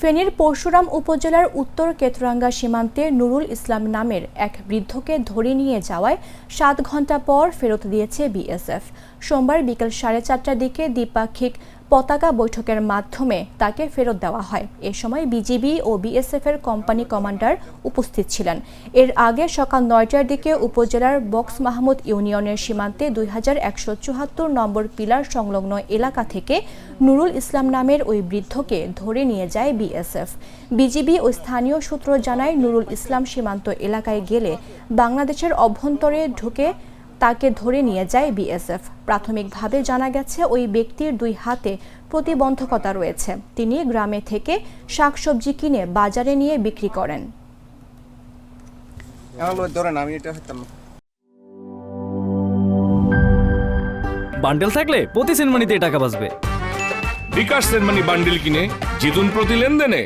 ফেনীর পরশুরাম উপজেলার উত্তর কেতরাঙ্গা সীমান্তে নুরুল ইসলাম নামের এক বৃদ্ধকে ধরে নিয়ে যাওয়ায় ৭ ঘণ্টা পর ফেরত দিয়েছে বিএসএফ। সোমবার বিকেল 4:30টার দিকে দ্বিপাক্ষিক পতাকা বৈঠকের মাধ্যমে তাকে ফেরত দেওয়া হয়। এ সময় বিজিবি ও বিএসএফের কোম্পানি কমান্ডার উপস্থিত ছিলেন। এর আগে সকাল 9টার দিকে উপজেলার বক্স মাহমুদ ইউনিয়নের সীমান্তে 2174 নম্বর পিলার সংলগ্ন এলাকা থেকে নুরুল ইসলাম নামের ওই বৃদ্ধকে ধরে নিয়ে যায় বিএসএফ। বিজিবি ও স্থানীয় সূত্র জানায়, নুরুল ইসলাম সীমান্ত এলাকায় গেলে বাংলাদেশের অভ্যন্তরে ঢুকে তাকে ধরে নিয়ে যায় বিএসএফ। প্রাথমিকভাবে জানা গেছে, ওই ব্যক্তির 2 হাতে প্রতিবন্ধকতা রয়েছে। তিনি গ্রামে থেকে শাকসবজি কিনে বাজারে নিয়ে বিক্রি করেন। বান্ডেল থাকলে প্রতি সেনমানিতে টাকা বাঁচবে। বিকাশ সেনমানি বান্ডেল কিনে জিতুন প্রতি লেনদেনে।